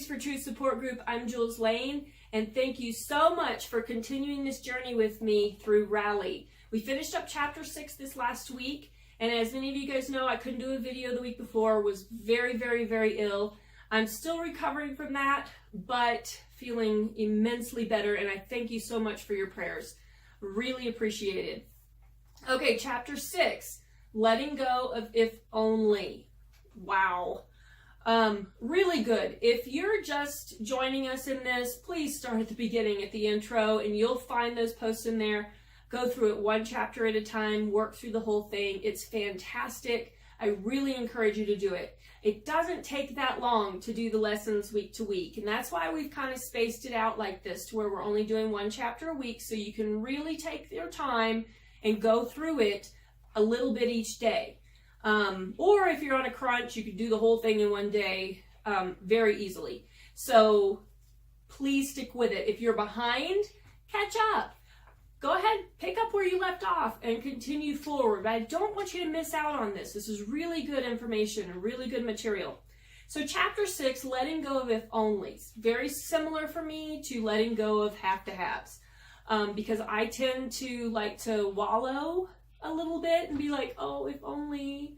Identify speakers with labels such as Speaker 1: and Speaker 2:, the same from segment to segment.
Speaker 1: for Truth support group. I'm Jules Lane, and thank you so much for continuing this journey with me through Rally. We finished up chapter 6 this last week, and as many of you guys know, I couldn't do a video the week before, was very ill. I'm still recovering from that, but feeling immensely better, and I thank you so much for your prayers. Really appreciated. Okay, chapter 6, letting go of if only. Wow. Really good. If you're just joining us in this, please start at the beginning, at the intro, and you'll find those posts in there. Go through it one chapter at a time, work through the whole thing. It's fantastic. I really encourage you to do it. It doesn't take that long to do the lessons week to week, and that's why we've kind of spaced it out like this, to where we're only doing one chapter a week, so you can really take your time and go through it a little bit each day. Or if you're on a crunch, you could do the whole thing in one day very easily. So please stick with it. If you're behind, catch up. Go ahead, pick up where you left off and continue forward. But I don't want you to miss out on this. This is really good information and really good material. So chapter 6, letting go of if onlys. Very similar for me to letting go of have to haves. Because I tend to like to wallow a little bit and be like, oh, if only.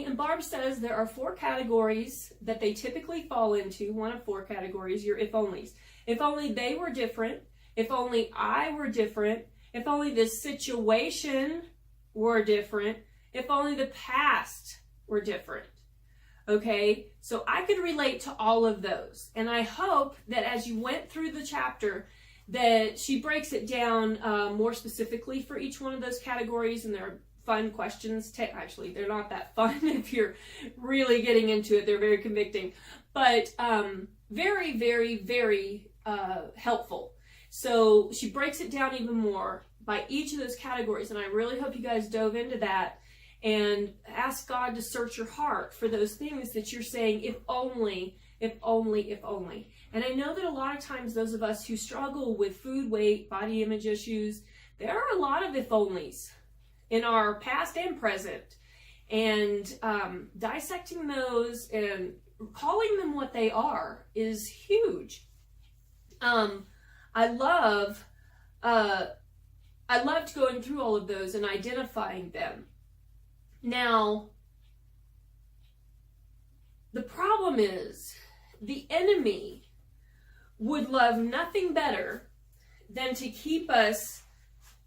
Speaker 1: And Barb says there are 4 categories that they typically fall into. One of 4 categories, your if onlys. If only they were different. If only I were different. If only this situation were different. If only the past were different. Okay, so I could relate to all of those. And I hope that as you went through the chapter, that she breaks it down more specifically for each one of those categories, and there are fun questions. Actually, they're not that fun if you're really getting into it. They're very convicting, but very helpful. So she breaks it down even more by each of those categories, and I really hope you guys dove into that and ask God to search your heart for those things that you're saying, if only. And I know that a lot of times those of us who struggle with food, weight, body image issues, there are a lot of if onlys in our past and present. And dissecting those and calling them what they are is huge. I loved going through all of those and identifying them. Now, the problem is the enemy would love nothing better than to keep us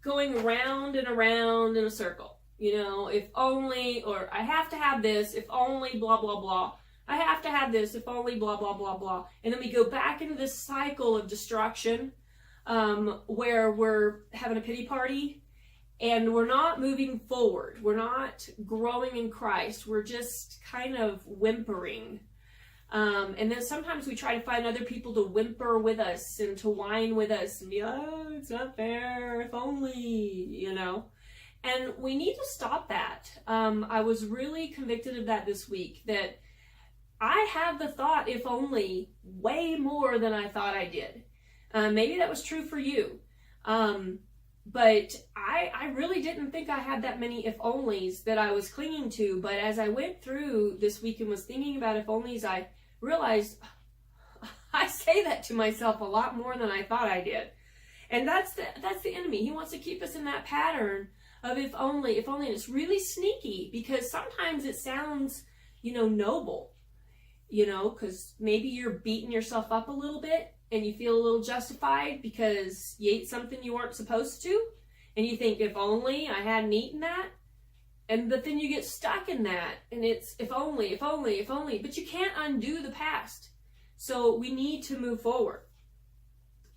Speaker 1: going around and around in a circle. You know, if only, or I have to have this, if only, blah, blah, blah. I have to have this, if only, blah, blah, blah, blah. And then we go back into this cycle of destruction where we're having a pity party and we're not moving forward. We're not growing in Christ. We're just kind of whimpering. And then sometimes we try to find other people to whimper with us and to whine with us and be like, oh, it's not fair, if only, you know. And we need to stop that. I was really convicted of that this week, that I have the thought, if only, way more than I thought I did. Maybe that was true for you. But I really didn't think I had that many if onlys that I was clinging to. But as I went through this week and was thinking about if onlys, I realized I say that to myself a lot more than I thought I did. And that's the enemy. He wants to keep us in that pattern of if only. And it's really sneaky because sometimes it sounds, noble, because maybe you're beating yourself up a little bit and you feel a little justified because you ate something you weren't supposed to. And you think, if only I hadn't eaten that. But then you get stuck in that, and it's if only, but you can't undo the past. So we need to move forward.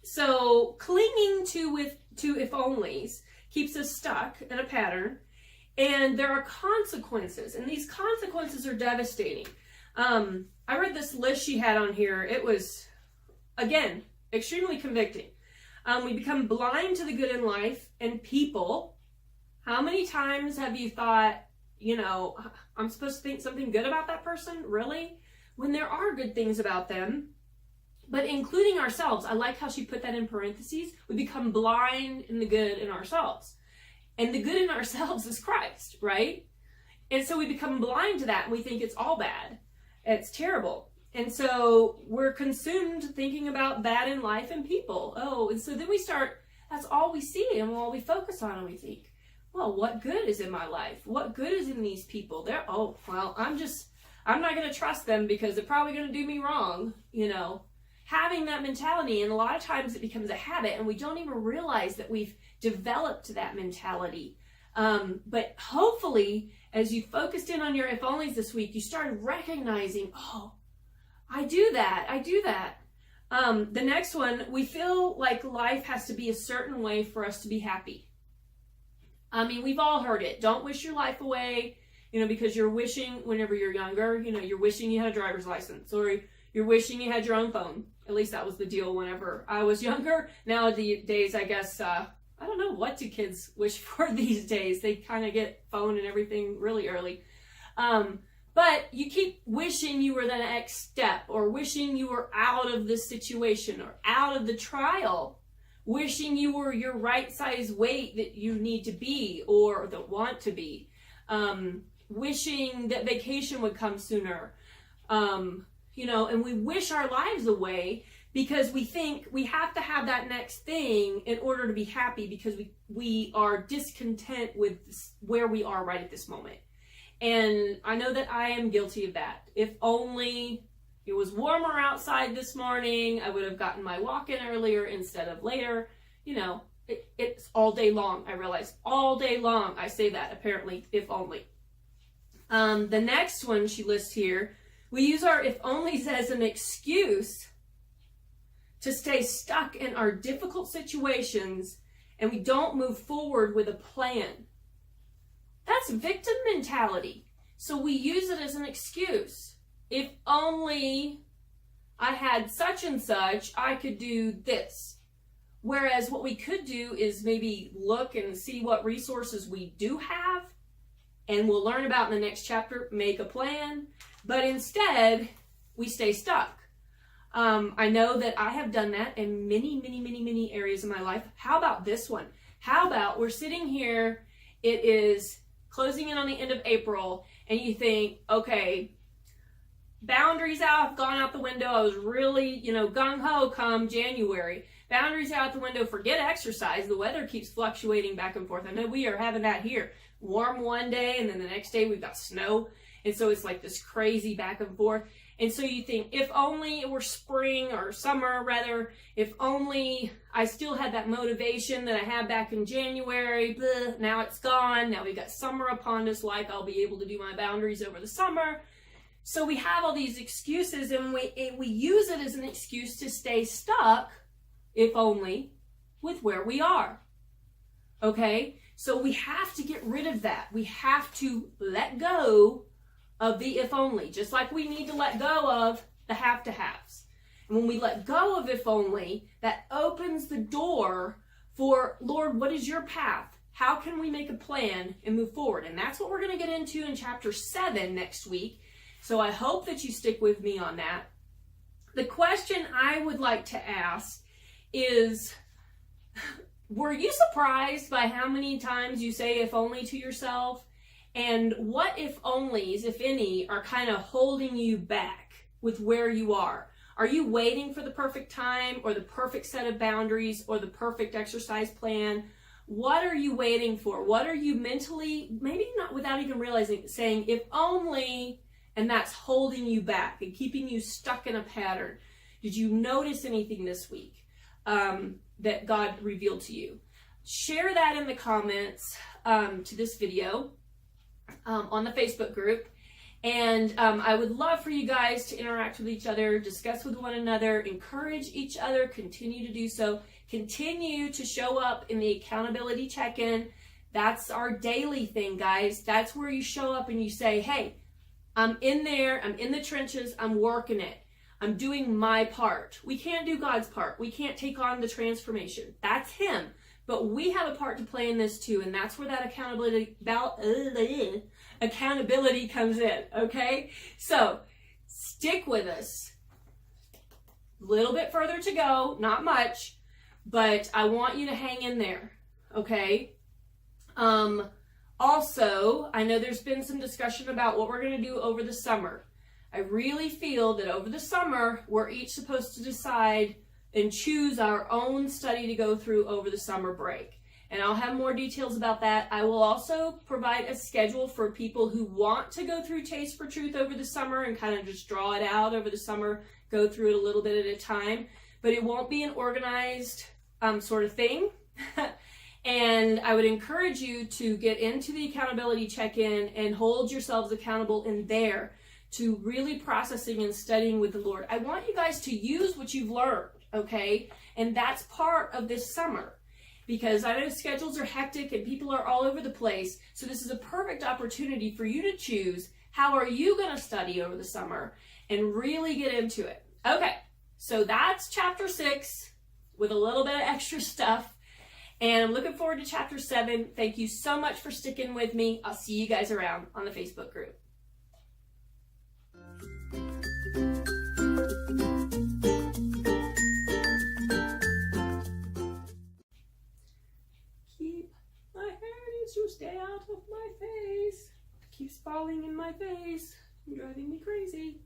Speaker 1: So clinging to if onlys keeps us stuck in a pattern, and there are consequences, and these consequences are devastating. I read this list she had on here. It was, again, extremely convicting. We become blind to the good in life and people. How many times have you thought, I'm supposed to think something good about that person? Really? When there are good things about them, but including ourselves. I like how she put that in parentheses. We become blind in the good in ourselves. And the good in ourselves is Christ, right? And so we become blind to that and we think it's all bad. It's terrible. And so we're consumed thinking about bad in life and people. Oh, and so then we start, that's all we see and all we focus on, and we think, well, what good is in my life? What good is in these people? They're, oh, well, I'm not going to trust them because they're probably going to do me wrong, you know. Having that mentality, and a lot of times it becomes a habit and we don't even realize that we've developed that mentality. But hopefully, as you focused in on your if onlys this week, you started recognizing, oh, I do that. The next one, we feel like life has to be a certain way for us to be happy. I mean, we've all heard it. Don't wish your life away, you know, because you're wishing whenever you're younger, you know, you're wishing you had a driver's license, or you're wishing you had your own phone. At least that was the deal whenever I was younger. Nowadays, I guess, I don't know what do kids wish for these days. They kind of get phone and everything really early. But you keep wishing you were the next step, or wishing you were out of this situation or out of the trial, wishing you were your right size weight that you need to be or that want to be, wishing that vacation would come sooner, you know, and we wish our lives away because we think we have to have that next thing in order to be happy, because we are discontent with where we are right at this moment. And I know that I am guilty of that. If only it was warmer outside this morning, I would have gotten my walk in earlier instead of later. You know, it's all day long. I realize all day long I say that, apparently, if only. The next one she lists here, we use our if onlys as an excuse to stay stuck in our difficult situations, and we don't move forward with a plan. That's victim mentality. So we use it as an excuse. If only I had such and such, I could do this. Whereas what we could do is maybe look and see what resources we do have, and we'll learn about in the next chapter, make a plan. But instead, we stay stuck. I know that I have done that in many areas of my life. How about this one? How about we're sitting here, it is closing in on the end of April, and you think, okay, boundaries out, gone out the window. I was really, you know, gung-ho come January. Boundaries out the window, forget exercise. The weather keeps fluctuating back and forth. I know we are having that here. Warm one day, and then the next day we've got snow. And so it's like this crazy back and forth. And so you think, if only it were spring or summer, rather, if only I still had that motivation that I had back in January, blah, now it's gone. Now we've got summer upon us, like I'll be able to do my boundaries over the summer. So we have all these excuses, and we use it as an excuse to stay stuck, if only, with where we are. Okay? So we have to get rid of that. We have to let go of the if only, just like we need to let go of the have to haves. And when we let go of if only, that opens the door for, Lord, what is your path? How can we make a plan and move forward? And that's what we're going to get into in chapter 7 next week. So I hope that you stick with me on that. The question I would like to ask is, were you surprised by how many times you say if only to yourself? And what if onlys, if any, are kind of holding you back with where you are? Are you waiting for the perfect time, or the perfect set of boundaries, or the perfect exercise plan? What are you waiting for? What are you mentally, maybe not without even realizing, saying if only, and that's holding you back and keeping you stuck in a pattern? Did you notice anything this week that God revealed to you? Share that in the comments to this video. On the Facebook group, and I would love for you guys to interact with each other, discuss with one another, encourage each other, continue to do so, continue to show up in the accountability check-in. That's our daily thing, guys. That's where you show up and you say, hey, I'm in there, I'm in the trenches, I'm working it, I'm doing my part. We can't do God's part. We can't take on the transformation. That's Him. But we have a part to play in this too, and that's where that accountability comes in, okay? So, stick with us. A little bit further to go, not much, but I want you to hang in there, okay? Also, I know there's been some discussion about what we're going to do over the summer. I really feel that over the summer, we're each supposed to decide and choose our own study to go through over the summer break. And I'll have more details about that. I will also provide a schedule for people who want to go through Taste for Truth over the summer and kind of just draw it out over the summer, go through it a little bit at a time. But it won't be an organized sort of thing. And I would encourage you to get into the accountability check-in and hold yourselves accountable in there to really processing and studying with the Lord. I want you guys to use what you've learned, okay? And that's part of this summer, because I know schedules are hectic and people are all over the place. So this is a perfect opportunity for you to choose how are you going to study over the summer and really get into it. Okay, so that's chapter 6 with a little bit of extra stuff. And I'm looking forward to chapter 7. Thank you so much for sticking with me. I'll see you guys around on the Facebook group. Keep my hair needs to stay out of my face. It keeps falling in my face and driving me crazy.